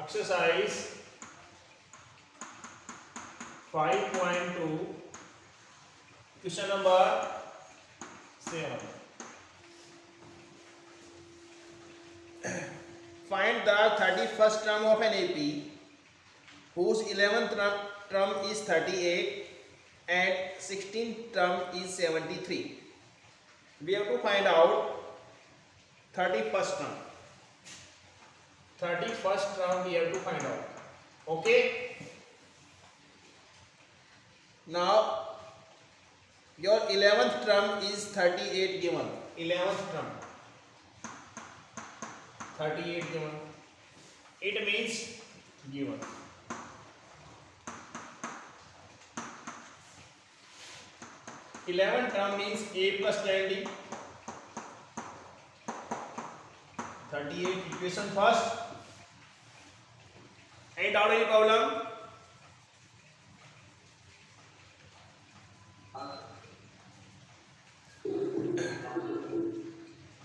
exercise 5.2 question number 7. Find the 31st term of an AP whose 11th term is 38 and 16th term is 73. We have to find out 31st term. 31st term we have to find out. Okay. Now your 11th term is 38 given. 11th term 38 given. It means given. Eleventh term means A plus 10D. 38 equation first. Any doubt, any problem?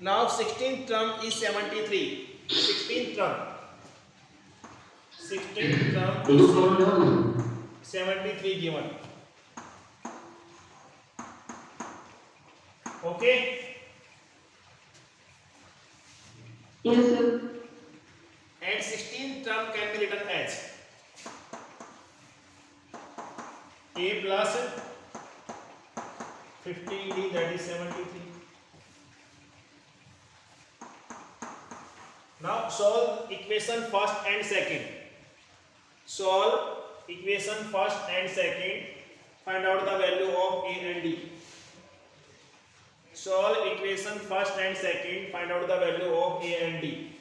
Now 16th term is 73. 16th term. 16th term is 73 given. Okay? Yes, sir. And 16th term can be written as A plus 15D, that is 73. Now solve equation first and second. Solve equation first and second. Find out the value of A and D. Solve equation first and second. Find out the value of A and D.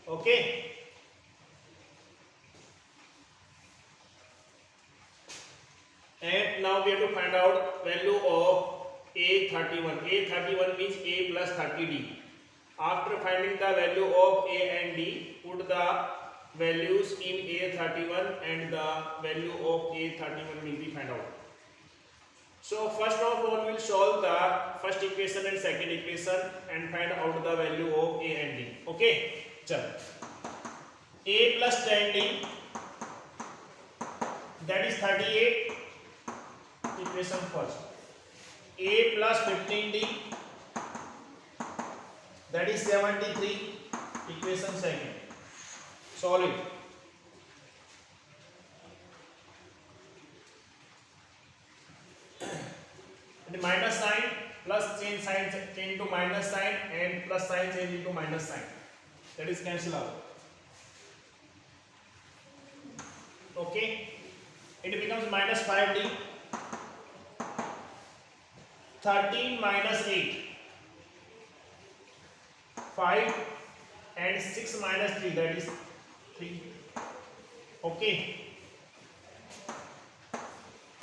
Okay. And now we have to find out value of A31. A31 means A plus 30D. After finding the value of A and D, put the values in A31 and the value of A31 will be found out. So first of all, we will solve the first equation and second equation and find out the value of A and D. Okay, chalo. A plus 10D, that is 38, equation first. A plus 15D, that is 73, equation second. Solve it. The minus sign, plus change sign, change to minus sign, and plus sign change into minus sign. That is cancel out. Okay, it becomes minus 5D. 13 minus 8. 5 and 6 minus 3, that is 3. Okay.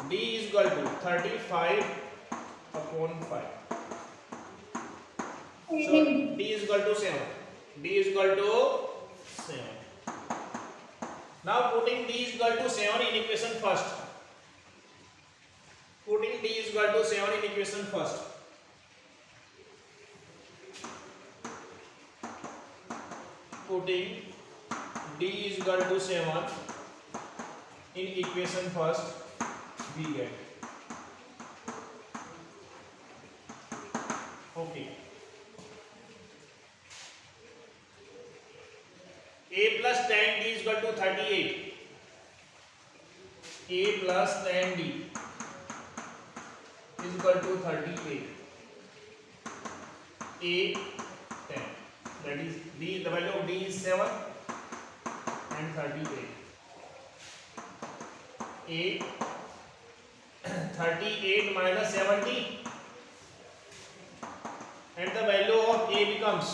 D is equal to 35 upon 5. So D is equal to 7. D is equal to 7. Now putting D is equal to 7 in equation first. Putting D is equal to 7 in equation first. Putting D is equal to 7 in equation first, we get. Okay. A plus 10D is equal to 38. A plus 10D is equal to 38. A 10. That is D, the value of D is 7 and 38. A 38 minus 70 and the value of A becomes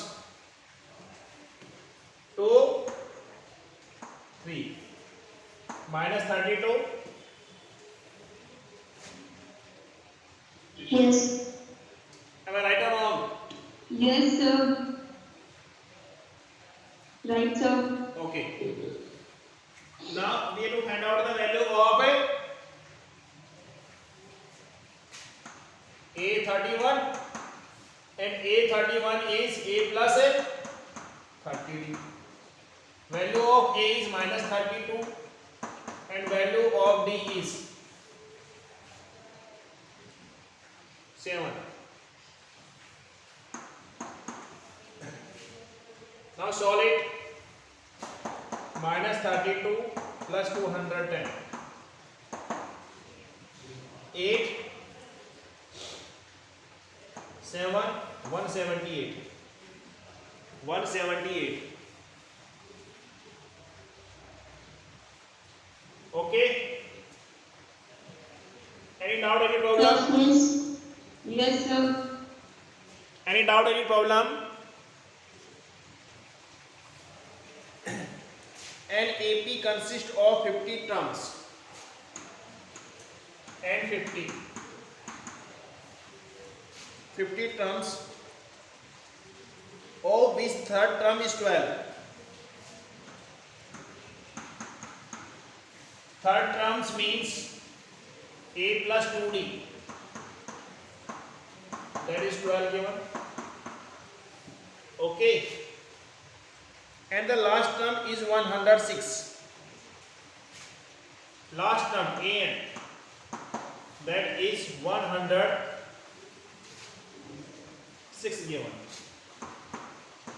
2, 3 minus 32. Yes. Am I right or wrong? Yes, sir. Right, sir. Okay. Now we have to find out the value of A31 and A31 is A plus 30D. Value of A is minus 32 and value of D is 7. Now solve it. Minus 32 plus 210. 8, 7, 178. 178. Okay? Any doubt, any problem? Yes. Yes, sir. Any doubt, any problem? An AP consists of 50 terms and 50 terms, of which third term is 12. Third terms means A plus 2D, that is 12 given. Okay. And the last term is 106. Last term AN, that is 106 given.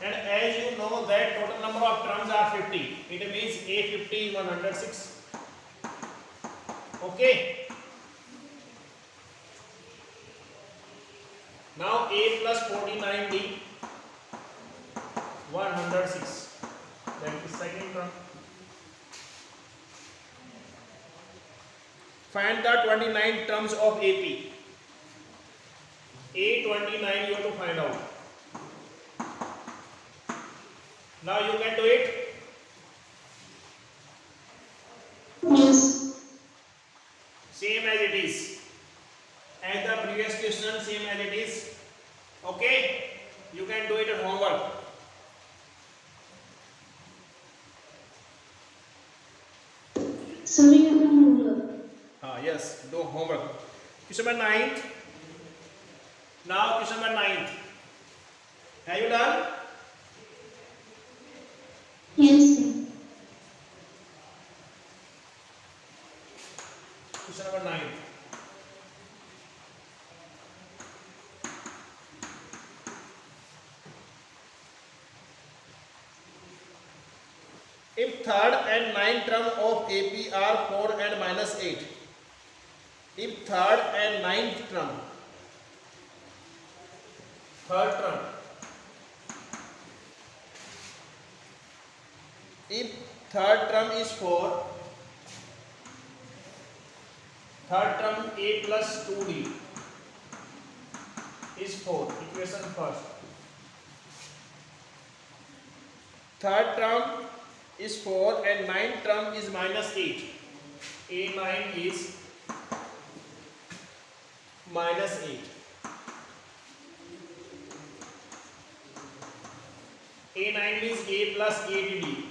And as you know that total number of terms are 50, it means A50 is 106. Okay. Now A plus 49D 106. That is second term. Find the 29 terms of AP. A29 you have to find out. Now you can do it. Yes. Same as it is. As the previous question, same as it is. Okay? You can do it at homework. Sorry, homework. Yes, do homework. Question number 9. Now question number 9. Have you done? Yes, sir. Question number 9. If third and ninth term of AP are 4 and minus 8. If third and ninth term, third term, if third term is 4, third term A plus 2D is 4, equation first. Third term is 4 and ninth term is minus 8. A9 is minus 8. A9 means A plus 8D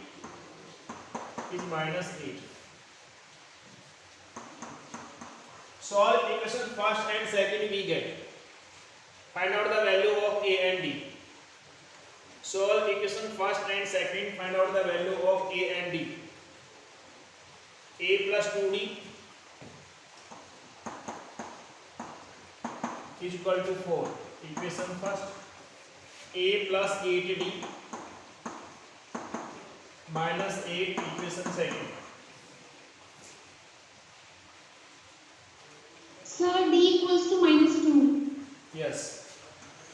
is minus 8. Solve equation first and second we get. Find out the value of A and D. Solve equation first and second, find out the value of A and D. A plus 2D is equal to 4. Equation first. A plus 8D minus 8, equation second. Sir, D equals to minus 2. Yes.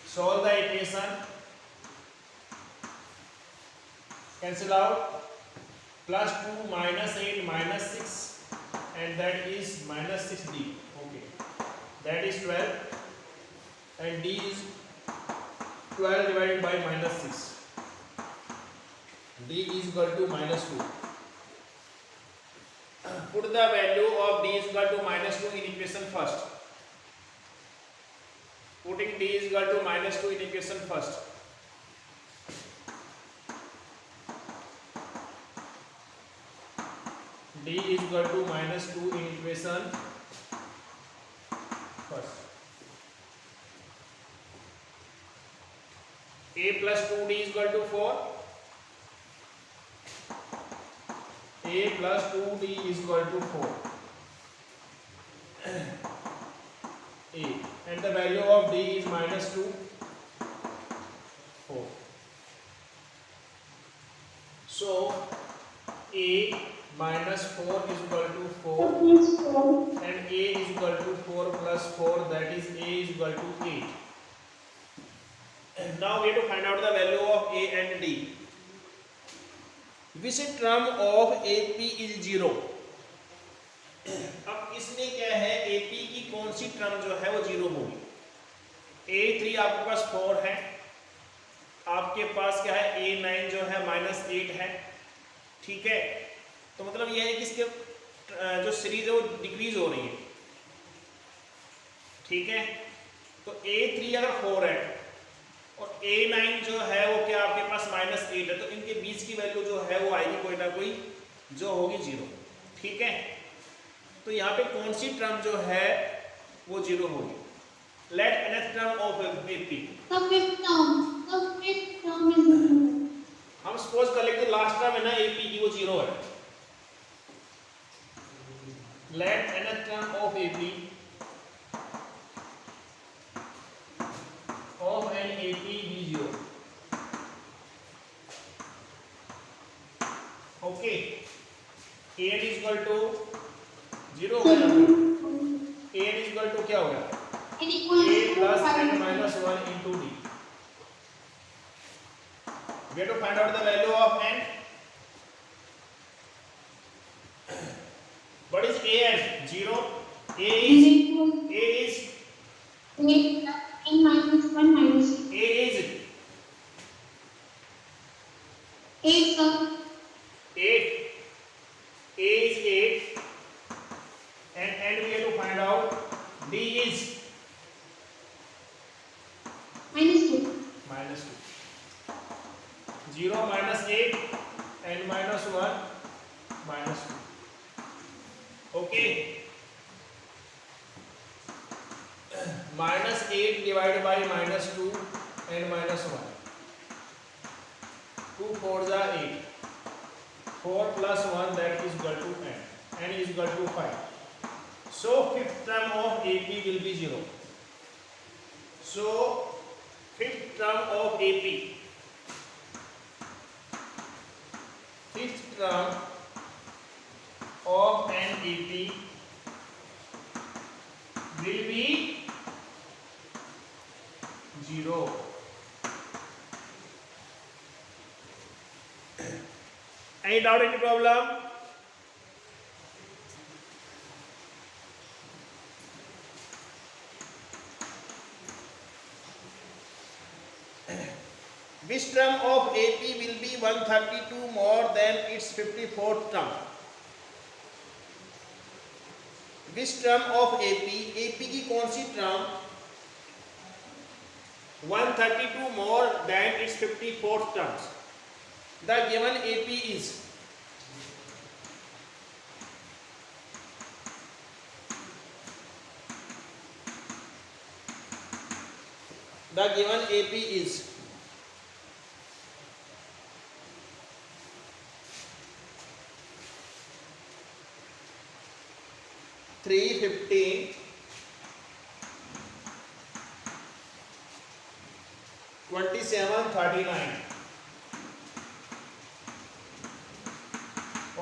Solve the equation. Cancel out. Plus 2 minus 8 minus 6 and that is minus 6D. Okay. That is 12 and D is 12 divided by minus 6. D is equal to minus 2. Put the value of D is equal to minus 2 in equation first. Putting D is equal to minus 2 in equation first. D is equal to minus 2 in equation first. A plus 2D is equal to 4. a plus 2d is equal to 4 a, and the value of d is minus 2 4. So a minus 4 is equal to 4 and a is equal to 4 plus 4, that is a is equal to 8. And now we have to find out the value of a and d. Which term of AP is 0? अब इसमें क्या है, AP की कौन सी term जो है वो 0 होगी? A3 आपके पास 4 है, आपके पास क्या है A9 जो है -8 है, ठीक है। तो मतलब यह है कि इसके जो सीरीज है वो डिक्रीज हो रही है, ठीक है। तो A3 अगर 4 है और A9 जो है वो क्या आपके पास -8 है, तो इनके बीच की वैल्यू जो है वो आएगी कोई ना कोई जो होगी 0, ठीक है। तो यहाँ पे कौन सी टर्म जो है वो 0 होगी? Let nth term of AP, The fifth term is 0. हम सपोज कर लेते लास्ट टर्म है ना AP की वो 0 है। Let nth term of AP of an AP be 0. Okay, an is equal to 0 हो गया, an is equal to क्या हो गया, N equals a to plus 5. n minus 1 into d. We have to find out the value of n. What is a n? 0. A N is equals 8 plus n minus 1 minus 2. a is 8 sir. 8. A is 8 and we have to find out d is Minus 2. minus 2. 0 minus 8 and minus 1 minus 2. Okay. Minus 8 divided by minus 2 and minus 1. 2 4s are 8. 4 plus 1, that is equal to n. N is equal to 5. So fifth term of AP will be 0. So fifth term of AP, fifth term of an AP will be 0. Any doubt, any problem? Which term of AP will be 132 more than its 54th term? Which term of AP, AP की कौन सी term 132 more than its 54th terms? The given AP is the given AP is 315 2739.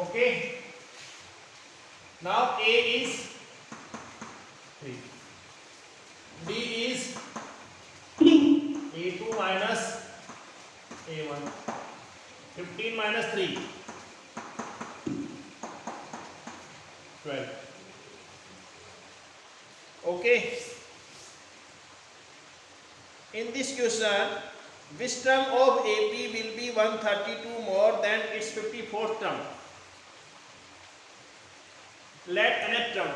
Okay. Now A is 3. D is 3. A2 minus A1. 15 minus 3. 12. Okay. In this question, which term of AP will be 132 more than its 54th term? Let nth term.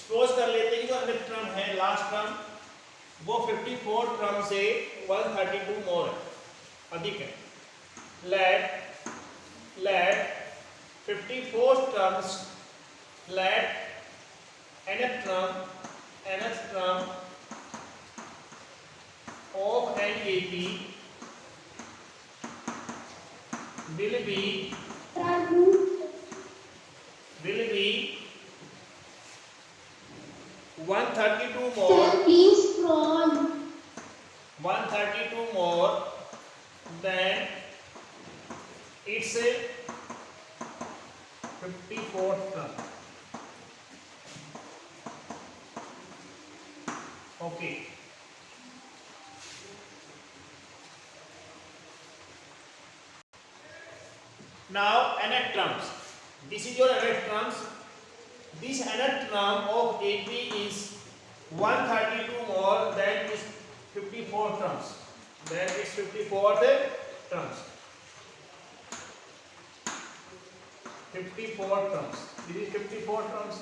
Suppose कर लेते हैं जो nth term है, last term, वो 54 term से 132 more है, अधिक है. Let 54 terms, let nth term of an AP will be 132 Sir, more, please scroll. 132 more than its 54th term. Okay. Now nth terms. This is your nth terms. This nth term of AP is 132 more than its 54 terms. Than its 54th terms. 54 terms. This is 54 terms.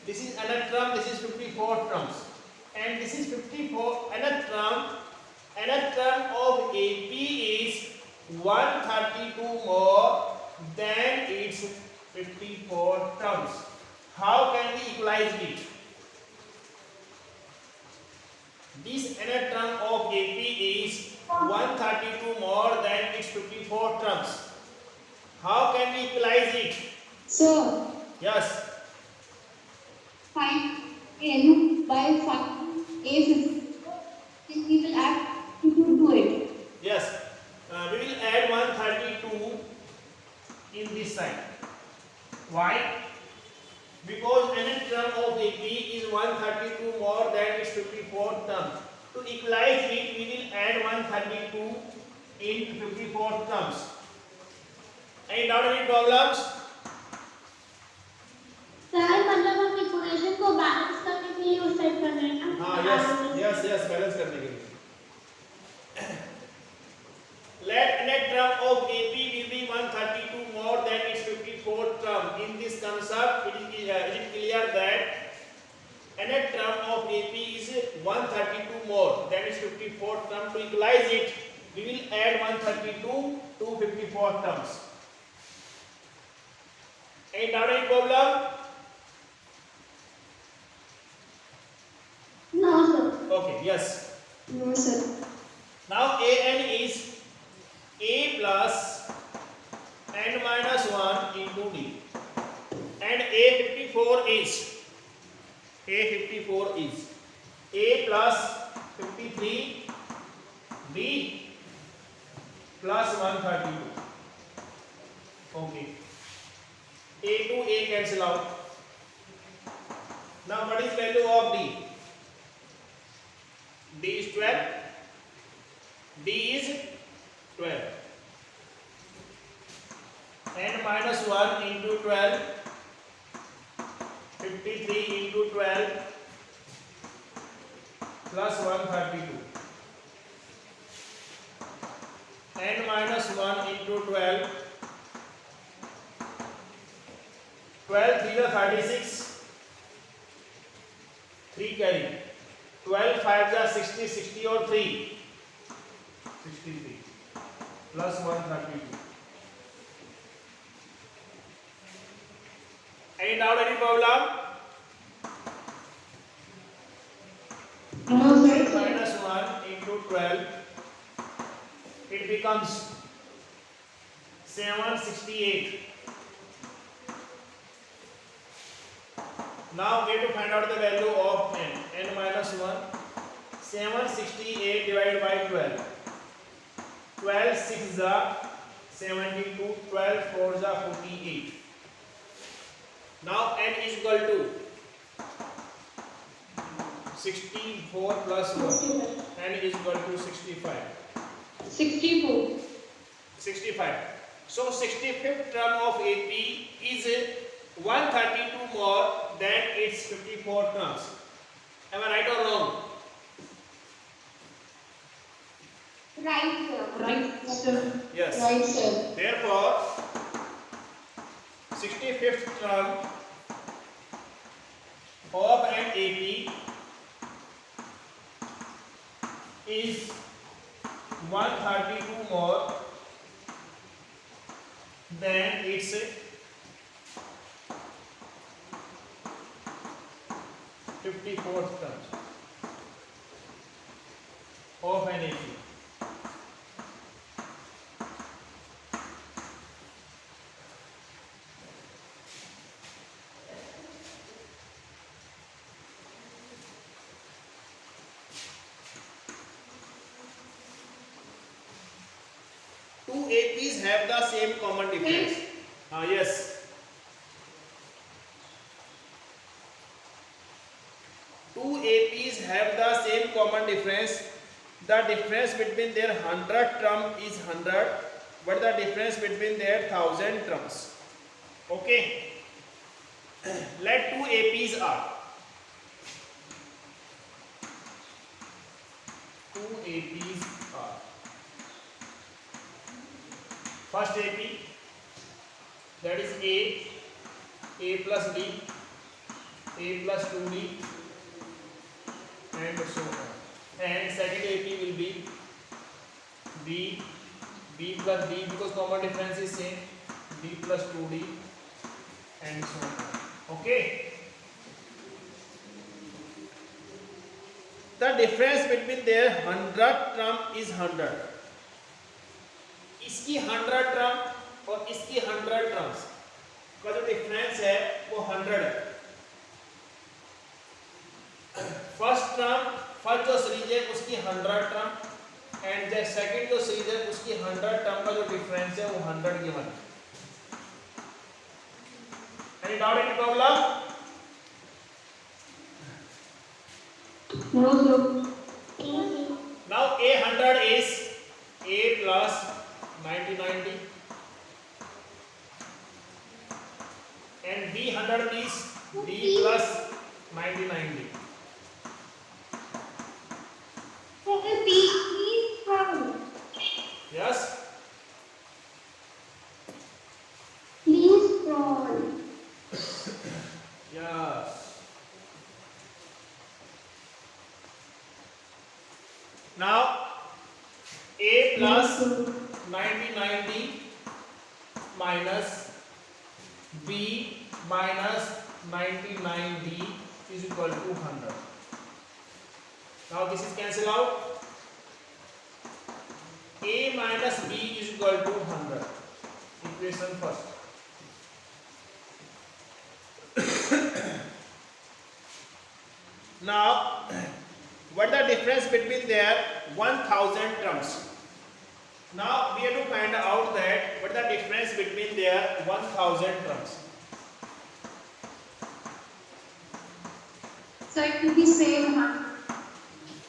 This is nth term. This is 54 terms. And this is 54 nth term. Nth term of AP is 132 more than its 54 terms. How can we equalize it? This nth term of AP is 132 more than its 54 terms. How can we equalize it? Sir, Yes. find n by 5 a 50. We will add 2 to it. Yes. We will add 132 in this side. Why? Because nth term of AP is 132 more than its 54th term. To equalize it, we will add 132 in 54 terms. Any doubt, any problems? Sir मतलब हम equation को balance करने के लिए उस type कर रहे हैं ना? हाँ, yes, बैलेंस करने के लिए. Let net term of AP will be 132 more than its 54th term. In this concept, it is clear that net term of AP is 132 more than its 54th term. To equalize it, we will add 132 to 54 terms. Any doubt, any problem? No sir. Okay, yes. No sir. Now AN is A plus n minus 1 into D, and A54 is A plus 53 B plus 132. Okay. A to A cancel out. Now what is value of D? D is 12. D is 12. N minus 1 into 12. 53 into 12 plus 132. N minus 1 into 12. 12 3 is 36. 3 carry. 12 5 is 60. 60 or 3. 63 plus 132. Any doubt, any problem? No sir. Minus 1 into 12, it becomes 768. Now we have to find out the value of n. N minus 1. 768 divided by 12. 12 6 is 72. 12 4 is 48. Now n is equal to 64 plus 1. N is equal to 65. 64. 65. So 65th term of AP is 132 more than its 54 terms. Am I right or wrong? Right sir. Right sir. Yes. Right sir. Therefore, 65th term of an AP is 132 more than its 54th term of an AP. Two APs have the same common difference. Yes. Two APs have the same common difference. The difference between their 100 term is 100, but the difference between their 1000 terms. Okay. Let two APs are. Two APs are. First AP, that is A plus D, A plus 2D, and so on. And second AP will be B plus D, because common difference is same, B plus 2D, and so on. Okay. The difference between their 100 term is 100. इसकी 100 term और इसकी 100 terms का जो difference है वो 100 है. First जो series है उसकी 100 टर्म एंड द सेकंड जो सीरीज है उसकी 100 टर्म का जो डिफरेंस है वो 100 given. Any doubt, any problem? No, sir. Now A100 is A plus 90 and B100 is B plus 90. Yes? Please crawl. Yes. Now A plus 90 minus B minus 99D is equal to 100. Now this is cancel out. A minus B is equal to 100. Equation first. Now what the difference between their 1000 terms? Now we have to find out that what the difference between their 1000 terms. So it will be same.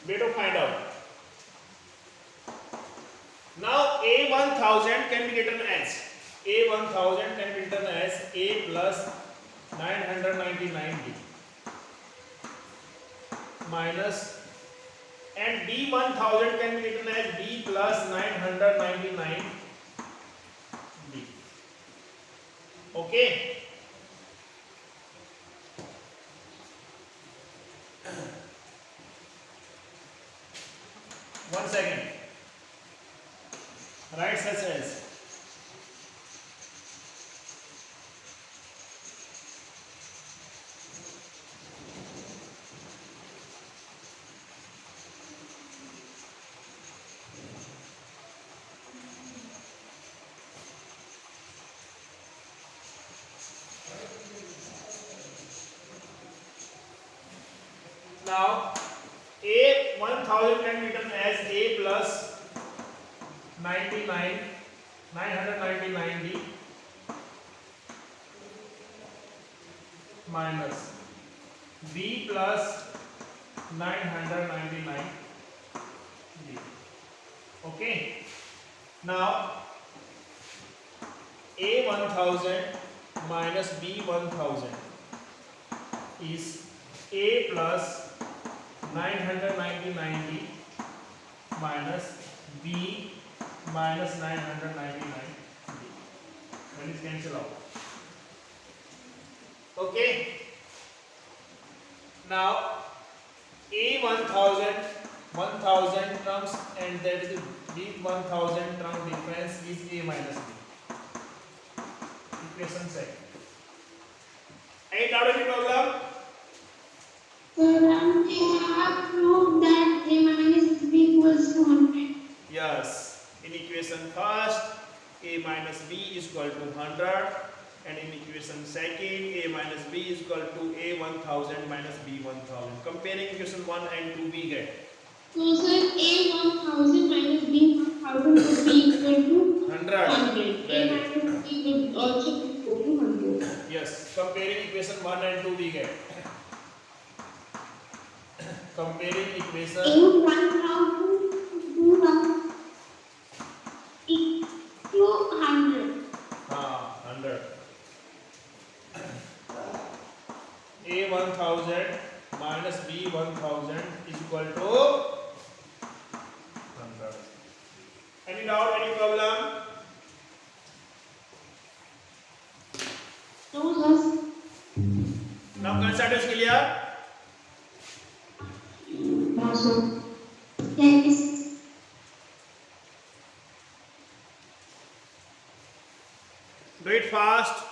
We have to find out. Now A1000 can be written as A1000 can be written as A plus 999D minus, and B1000 can be written as B plus 999D. Okay. One second. Write such as now A1000 can be written as A plus 999D minus B plus 999D. Okay. Now A1000 minus B1000 is A plus 999D minus B minus 999D. That is cancel out. Okay. Now A1000 1000 terms and that is B1000 term difference is A minus B. Equation second. Any doubt, any problem? Sir, they have proved that A minus B equals to 100. Yes. In equation first, A minus B is equal to 100, and in equation second, A minus B is equal to A1000 minus B1000. Comparing equation 1 and 2, we get So, sir, A 1000 minus B 1000 would be equal to Comparing equation. A1000 हाँ 100. A1000 minus B1000 is equal to 100. Any doubt? Any problem? No, sir. Now concept is clear. No, sir. Yes. Do it fast.